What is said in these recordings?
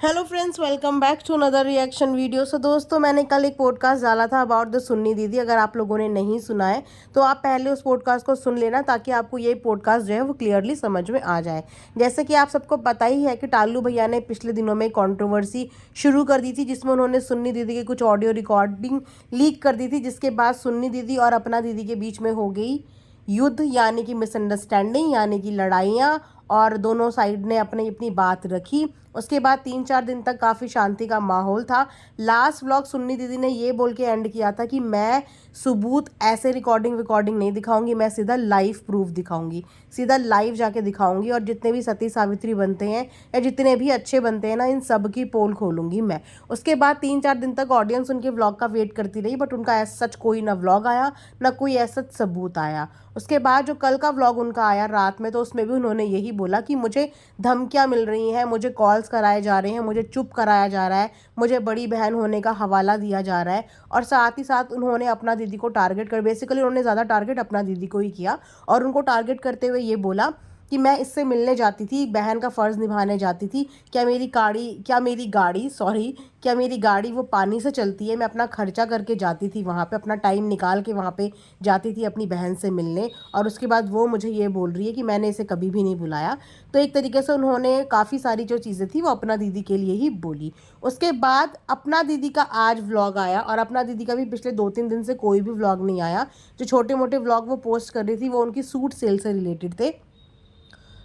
Hello friends, welcome back to another reaction video. So दोस्तों, मैंने कल एक पॉडकास्ट डाला था अबाउट द सुन्नी दीदी। अगर आप लोगों ने नहीं सुना है तो आप पहले उस पॉडकास्ट को सुन लेना, ताकि आपको ये पॉडकास्ट जो है वो क्लियरली समझ में आ जाए। जैसे कि आप सबको पता ही है कि टालू भैया ने पिछले दिनों में कंट्रोवर्सी शुरू कर दी थी, जिसमें उन्होंने सुन्नी दीदी की कुछ ऑडियो रिकॉर्डिंग लीक कर दी थी, जिसके बाद सुन्नी दीदी और अपना दीदी के बीच में हो गई युद्ध, यानी कि मिसअंडरस्टैंडिंग, यानी कि लड़ाइयाँ, और दोनों साइड ने अपनी अपनी बात रखी। उसके बाद 3-4 दिन तक काफ़ी शांति का माहौल था। लास्ट व्लॉग सुन्नी दीदी ने ये बोल के एंड किया था कि मैं सबूत ऐसे रिकॉर्डिंग नहीं दिखाऊंगी, मैं सीधा लाइव प्रूफ दिखाऊंगी, सीधा लाइव जाके दिखाऊंगी, और जितने भी सती सावित्री बनते हैं या जितने भी अच्छे बनते हैं ना, इन सब की पोल खोलूंगी मैं। उसके बाद 3-4 दिन तक ऑडियंस उनके व्लॉग का वेट करती रही, बट उनका ऐसा सच कोई ना व्लॉग आया, ना कोई ऐसा सबूत आया। उसके बाद जो कल का व्लॉग उनका आया रात में, तो उसमें भी उन्होंने यही बोला कि मुझे धमकियां मिल रही हैं, मुझे कॉल्स कराए जा रहे हैं, मुझे चुप कराया जा रहा है, मुझे बड़ी बहन होने का हवाला दिया जा रहा है। और साथ ही साथ उन्होंने अपना दीदी को टारगेट कर, बेसिकली उन्होंने ज़्यादा टारगेट अपना दीदी को ही किया, और उनको टारगेट करते हुए ये बोला कि मैं इससे मिलने जाती थी, बहन का फ़र्ज़ निभाने जाती थी, क्या मेरी गाड़ी वो पानी से चलती है? मैं अपना खर्चा करके जाती थी वहाँ पे, अपना टाइम निकाल के वहाँ पे जाती थी अपनी बहन से मिलने, और उसके बाद वो मुझे ये बोल रही है कि मैंने इसे कभी भी नहीं बुलाया। तो एक तरीके से उन्होंने काफ़ी सारी जो चीज़ें थी वो अपना दीदी के लिए ही बोली। उसके बाद अपना दीदी का आज व्लॉग आया, और अपना दीदी का भी पिछले 2-3 दिन से कोई भी व्लॉग नहीं आया। जो छोटे मोटे व्लॉग वो पोस्ट कर रही थी वो उनकी सूट सेल से रिलेटेड थे।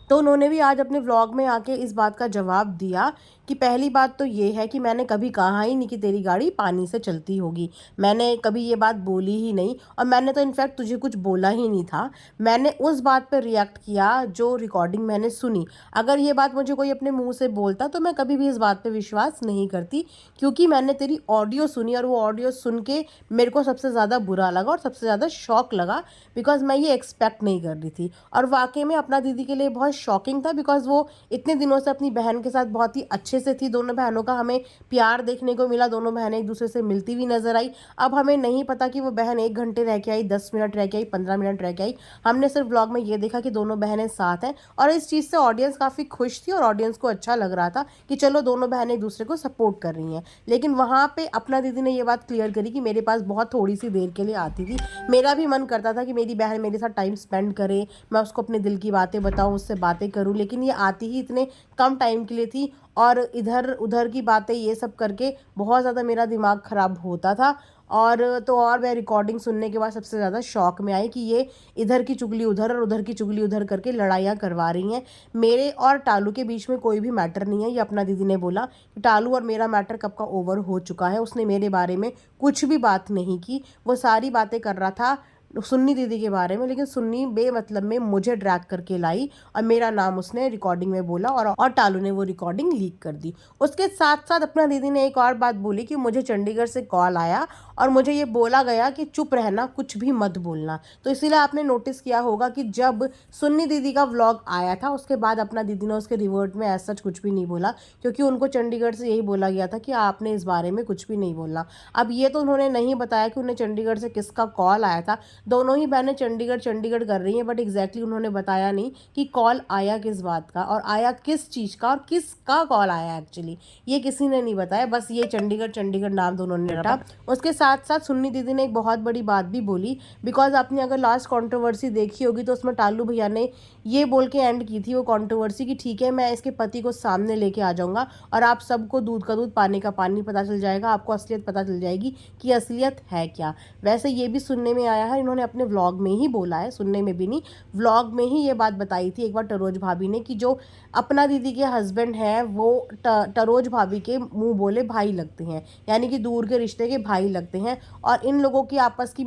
तो उन्होंने भी आज अपने व्लॉग में आके इस बात का जवाब दिया कि पहली बात तो ये है कि मैंने कभी कहा ही नहीं कि तेरी गाड़ी पानी से चलती होगी, मैंने कभी ये बात बोली ही नहीं, और मैंने तो इनफैक्ट तुझे कुछ बोला ही नहीं था। मैंने उस बात पर रिएक्ट किया जो रिकॉर्डिंग मैंने सुनी। अगर ये बात मुझे कोई अपने मुंह से बोलता तो मैं कभी भी इस बात पर विश्वास नहीं करती, क्योंकि मैंने तेरी ऑडियो सुनी, और वो ऑडियो सुन के मेरे को सबसे ज़्यादा बुरा लगा और सबसे ज़्यादा शॉक लगा, बिकॉज मैं ये एक्सपेक्ट नहीं कर रही थी। और वाकई में अपना दीदी के लिए बहुत शॉकिंग था, बिकॉज वो इतने दिनों से अपनी बहन के साथ बहुत ही अच्छे से थी। दोनों बहनों का हमें प्यार देखने को मिला, दोनों बहनें एक दूसरे से मिलती हुई नजर आई। अब हमें नहीं पता कि वो बहन 1 घंटे रह के आई, 10 मिनट रह के आई, 15 मिनट रह के आई। हमने सिर्फ ब्लॉग में ये देखा कि दोनों बहनें साथ हैं, और इस चीज़ से ऑडियंस काफ़ी खुश थी, और ऑडियंस को अच्छा लग रहा था कि चलो दोनों बहनें एक दूसरे को सपोर्ट कर रही हैं। लेकिन वहाँ पे अपना दीदी ने ये बात क्लियर करी कि मेरे पास बहुत थोड़ी सी देर के लिए आती थी, मेरा भी मन करता था कि मेरी बहन मेरे साथ टाइम स्पेंड करे, मैं उसको अपने दिल की बातें बताऊं, उससे बातें करूं, लेकिन ये आती ही इतने कम टाइम के लिए थी, और इधर उधर की बातें ये सब करके बहुत ज़्यादा मेरा दिमाग ख़राब होता था। और मैं रिकॉर्डिंग सुनने के बाद सबसे ज़्यादा शॉक में आई कि ये इधर की चुगली उधर और उधर की चुगली उधर करके लड़ाइयाँ करवा रही हैं। मेरे और टालू के बीच में कोई भी मैटर नहीं है, ये अपना दीदी ने बोला कि टालू और मेरा मैटर कब का ओवर हो चुका है। उसने मेरे बारे में कुछ भी बात नहीं की, वो सारी बातें कर रहा था सुन्नी दीदी के बारे में, लेकिन सुन्नी बेमतलब में मुझे ड्रैग करके लाई, और मेरा नाम उसने रिकॉर्डिंग में बोला, और टालू ने वो रिकॉर्डिंग लीक कर दी। उसके साथ साथ अपना दीदी ने एक और बात बोली कि मुझे चंडीगढ़ से कॉल आया, और मुझे ये बोला गया कि चुप रहना, कुछ भी मत बोलना। तो इसीलिए आपने नोटिस किया होगा कि जब सुन्नी दीदी का व्लॉग आया था उसके बाद अपना दीदी ने उसके रिवर्ट में ऐसा कुछ भी नहीं बोला, क्योंकि उनको चंडीगढ़ से यही बोला गया था कि आपने इस बारे में कुछ भी नहीं बोलना। अब ये तो उन्होंने नहीं बताया कि उन्हें चंडीगढ़ से किसका कॉल आया था। दोनों ही बहनें चंडीगढ़ चंडीगढ़ कर रही हैं, बट एग्जैक्टली उन्होंने बताया नहीं कि कॉल आया किस बात का, और आया किस चीज़ का, और किसका कॉल आया एक्चुअली, ये किसी ने नहीं बताया। बस ये चंडीगढ़ चंडीगढ़ नाम दोनों ने रटा। उसके साथ साथ सुन्नी दीदी ने एक बहुत बड़ी बात भी बोली, बिकॉज आपने अगर लास्ट कंट्रोवर्सी देखी होगी तो उसमें टालू भैया ने ये बोल के एंड की थी वो कंट्रोवर्सी कि ठीक है, मैं इसके पति को सामने लेके आ जाऊंगा, और आप सबको दूध का दूध पानी का पानी पता चल जाएगा, आपको असलियत पता चल जाएगी कि असलियत है क्या। वैसे ये भी सुनने में आया है, इन्होंने अपने व्लॉग में ही बोला है, सुनने में भी नहीं, व्लॉग में ही ये बात बताई थी एक बार टरोज भाभी ने, कि जो अपना दीदी के हस्बैंड हैं वो टरोज भाभी के मुंह बोले भाई लगते हैं, यानी कि दूर के रिश्ते के भाई लगते हैं, और इन लोगों की आपस की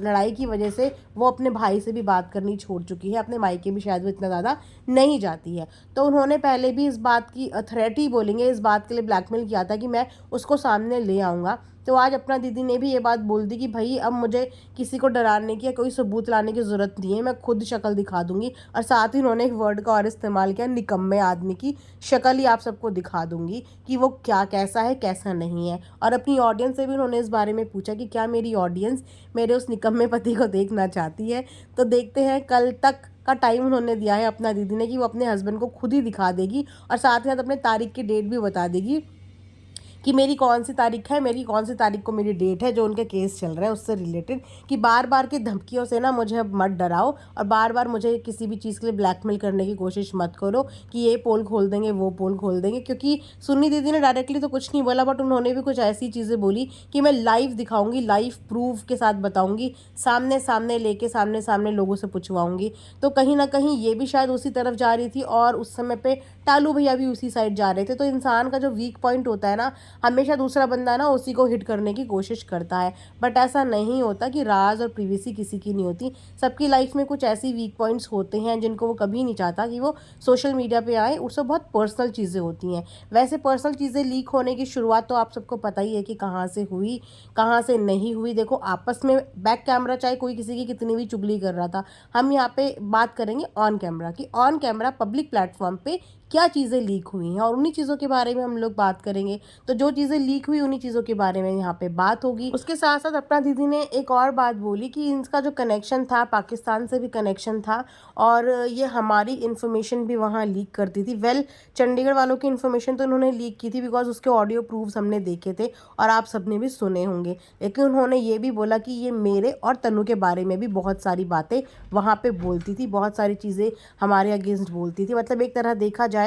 लड़ाई की वजह से वो अपने भाई से भी बात करनी छोड़ चुकी है, अपने मायके भी शायद वो इतना ज़्यादा नहीं जाती है। तो उन्होंने पहले भी इस बात की अथॉरिटी बोलेंगे, इस बात के लिए ब्लैकमेल किया था कि मैं उसको सामने ले आऊँगा। तो आज अपना दीदी ने भी ये बात बोल दी कि भाई अब मुझे किसी को डराने की या कोई सबूत लाने की ज़रूरत नहीं है, मैं खुद शक्ल दिखा दूंगी। और साथ ही उन्होंने एक वर्ड का और इस्तेमाल किया, निकम्मे आदमी की शक्ल ही आप सबको दिखा दूंगी कि वो क्या कैसा है कैसा नहीं है। और अपनी ऑडियंस से भी उन्होंने इस बारे में पूछा कि क्या मेरी ऑडियंस मेरे उस निकम्मे पति को देखना चाहती है। तो देखते हैं कल तक का टाइम उन्होंने दिया है अपना दीदी ने कि वो अपने हस्बैंड को खुद ही दिखा देगी और साथ ही साथ अपने तारीख की डेट भी बता देगी कि मेरी कौन सी तारीख है, मेरी कौन सी तारीख को मेरी डेट है, जो उनके केस चल रहे हैं उससे रिलेटेड, कि बार बार की धमकियों से ना मुझे अब मत डराओ और बार बार मुझे किसी भी चीज़ के लिए ब्लैकमेल करने की कोशिश मत करो कि ये पोल खोल देंगे, वो पोल खोल देंगे। क्योंकि सुन्नी दीदी ने डायरेक्टली तो कुछ नहीं बोला, बट उन्होंने भी कुछ ऐसी चीज़ें बोली कि मैं लाइव दिखाऊंगी, लाइव प्रूफ के साथ बताऊंगी, सामने सामने लेके सामने सामने लोगों से पूछवाऊंगी। तो कहीं ना कहीं ये भी शायद उसी तरफ जा रही थी और उस समय पे टालू भैया भी उसी साइड जा रहे थे। तो इंसान का जो वीक पॉइंट होता है ना, हमेशा दूसरा बंदा ना उसी को हिट करने की कोशिश करता है। बट ऐसा नहीं होता कि राज और प्रिवेसी किसी की नहीं होती। सबकी लाइफ में कुछ ऐसी वीक पॉइंट्स होते हैं जिनको वो कभी नहीं चाहता कि वो सोशल मीडिया पे आए। उससे बहुत पर्सनल चीज़ें होती हैं। वैसे पर्सनल चीज़ें लीक होने की शुरुआत तो आप सबको पता ही है कि कहाँ से हुई, कहाँ से नहीं हुई। देखो, आपस में बैक कैमरा चाहे कोई किसी की कितनी भी चुगली कर रहा था, हम यहाँ पे बात करेंगे ऑन कैमरा कि ऑन कैमरा पब्लिक प्लेटफॉर्म पे क्या चीज़ें लीक हुई हैं और उन्हीं चीज़ों के बारे में हम लोग बात करेंगे। तो जो चीज़ें लीक हुई उन्हीं चीज़ों के बारे में यहाँ पे बात होगी। उसके साथ साथ अपना दीदी ने एक और बात बोली कि इनका जो कनेक्शन था, पाकिस्तान से भी कनेक्शन था और ये हमारी इन्फॉर्मेशन भी वहाँ लीक करती थी। वेल, चंडीगढ़ वालों की इन्फॉर्मेशन तो उन्होंने लीक की थी बिकॉज उसके ऑडियो प्रूफ्स हमने देखे थे और आप सबने भी सुने होंगे। लेकिन उन्होंने ये भी बोला कि ये मेरे और तनु के बारे में भी बहुत सारी बातें वहाँ पे बोलती थी, बहुत सारी चीज़ें हमारे अगेंस्ट बोलती थी। मतलब एक तरह देखा जाए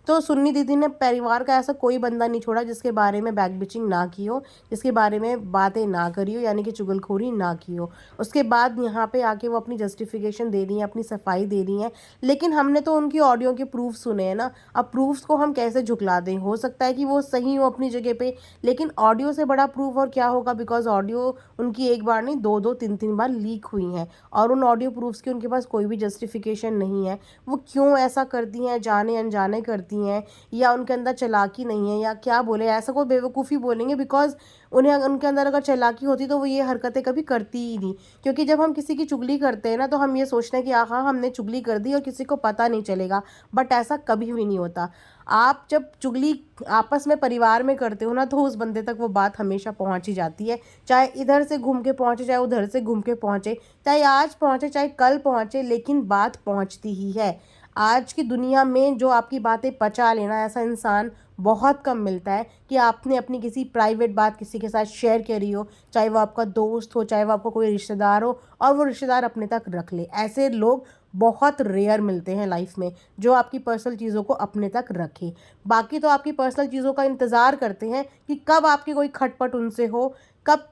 तो सुन्नी दीदी ने परिवार का ऐसा कोई बंदा नहीं छोड़ा जिसके बारे में बैक बिचिंग ना की हो, जिसके बारे में बातें ना करी हो, यानी कि चुगलखोरी ना की हो। उसके बाद यहाँ पे आके वो अपनी जस्टिफिकेशन दे रही हैं, अपनी सफाई दे रही हैं। लेकिन हमने तो उनकी ऑडियो के प्रूफ सुने हैं ना। अब प्रूफ्स को हम कैसे झुकला दें? हो सकता है कि वो सही हो अपनी जगह पे, लेकिन ऑडियो से बड़ा प्रूफ और क्या होगा? बिकॉज ऑडियो उनकी एक बार नहीं, दो दो तीन तीन बार लीक हुई हैं और उन ऑडियो प्रूफ्स की उनके पास कोई भी जस्टिफिकेशन नहीं है। वो क्यों ऐसा करती हैं, जाने अनजाने करती हैं, या उनके अंदर चालाकी नहीं है, या क्या बोले, ऐसा कोई बेवकूफ़ी बोलेंगे। बिकॉज उन्हें उनके अंदर अगर चालाकी होती तो वो ये हरकतें कभी करती ही नहीं। क्योंकि जब हम किसी की चुगली करते हैं ना, तो हम ये सोचते हैं कि हाँ, हमने चुगली कर दी और किसी को पता नहीं चलेगा। बट ऐसा कभी भी नहीं होता। आप जब चुगली आपस में परिवार में करते हो ना, तो उस बंदे तक वो बात हमेशा पहुंच ही जाती है। चाहे इधर से घूम के पहुंचे, चाहे उधर से घूम के पहुंचे, चाहे आज पहुंचे चाहे कल पहुंचे, लेकिन बात पहुंचती ही है। आज की दुनिया में जो आपकी बातें पचा लेना, ऐसा इंसान बहुत कम मिलता है कि आपने अपनी किसी प्राइवेट बात किसी के साथ शेयर करी हो, चाहे वो आपका दोस्त हो, चाहे वो आपका कोई रिश्तेदार हो, और वो रिश्तेदार अपने तक रख ले। ऐसे लोग बहुत रेयर मिलते हैं लाइफ में, जो आपकी पर्सनल चीज़ों को अपने तक रखे। बाकी तो आपकी पर्सनल चीज़ों का इंतज़ार करते हैं कि कब आपकी कोई खटपट उनसे हो, कब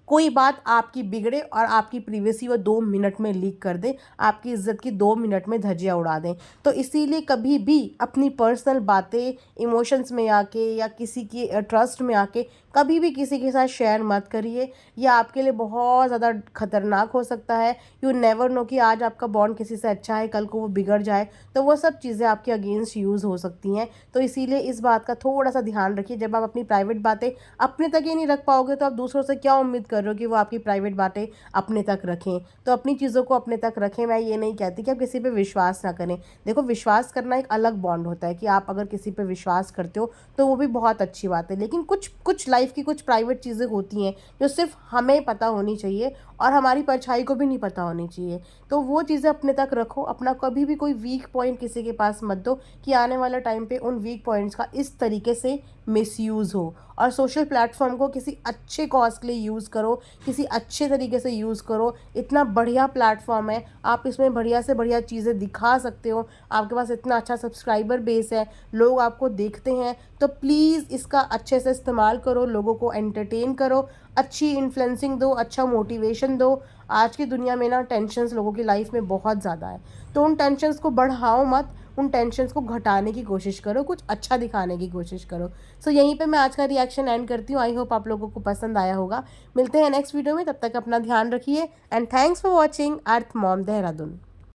कोई बात आपकी बिगड़े और आपकी प्रिवेसी वो 2 मिनट में लीक कर दे, आपकी इज्जत की 2 मिनट में धज्जियाँ उड़ा दें। तो इसीलिए कभी भी अपनी पर्सनल बातें इमोशंस में आके या किसी की ट्रस्ट में आके कभी भी किसी के साथ शेयर मत करिए। ये आपके लिए बहुत ज़्यादा खतरनाक हो सकता है। यू नेवर नो कि आज आपका बॉन्ड किसी से अच्छा है, कल को वो बिगड़ जाए, तो वो सब चीज़ें आपके अगेंस्ट यूज़ हो सकती हैं। तो इसीलिए इस बात का थोड़ा सा ध्यान रखिए। जब आप अपनी प्राइवेट बातें अपने तक ही नहीं रख पाओगे, तो आप दूसरों से क्या उम्मीद कर रहे हो कि वो आपकी प्राइवेट बातें अपने तक रखें? तो अपनी चीज़ों को अपने तक रखें। मैं ये नहीं कहती कि आप किसी पे विश्वास ना करें। देखो, विश्वास करना एक अलग बॉन्ड होता है कि आप अगर किसी पे विश्वास करते हो तो वो भी बहुत अच्छी बात है। लेकिन कुछ लाइफ की कुछ प्राइवेट चीज़ें होती हैं जो सिर्फ हमें पता होनी चाहिए और हमारी परछाई को भी नहीं पता होनी चाहिए। तो वो चीज़ें अपने तक रखो। अपना कभी भी कोई वीक पॉइंट किसी के पास मत दो कि आने वाले टाइम पे उन वीक पॉइंट्स का इस तरीके से मिसयूज़ हो। और सोशल प्लेटफॉर्म को किसी अच्छे कॉज के लिए यूज़ करो, किसी अच्छे तरीके से यूज़ करो। इतना बढ़िया प्लेटफॉर्म है, आप इसमें बढ़िया से बढ़िया चीज़ें दिखा सकते हो। आपके पास इतना अच्छा सब्सक्राइबर बेस है, लोग आपको देखते हैं। तो प्लीज़ इसका अच्छे से इस्तेमाल करो, लोगों को एंटरटेन करो, अच्छी इन्फ्लुएंसिंग दो, अच्छा मोटिवेशन दो। आज की दुनिया में ना टेंशन्स लोगों की लाइफ में बहुत ज़्यादा है, तो उन टेंशन्स को बढ़ाओ मत, उन टेंशन्स को घटाने की कोशिश करो, कुछ अच्छा दिखाने की कोशिश करो। सो यहीं पे मैं आज का रिएक्शन एंड करती हूँ। आई होप आप लोगों को पसंद आया होगा। मिलते हैं नेक्स्ट वीडियो में, तब तक अपना ध्यान रखिए and thanks for watching earth mom Dehradun.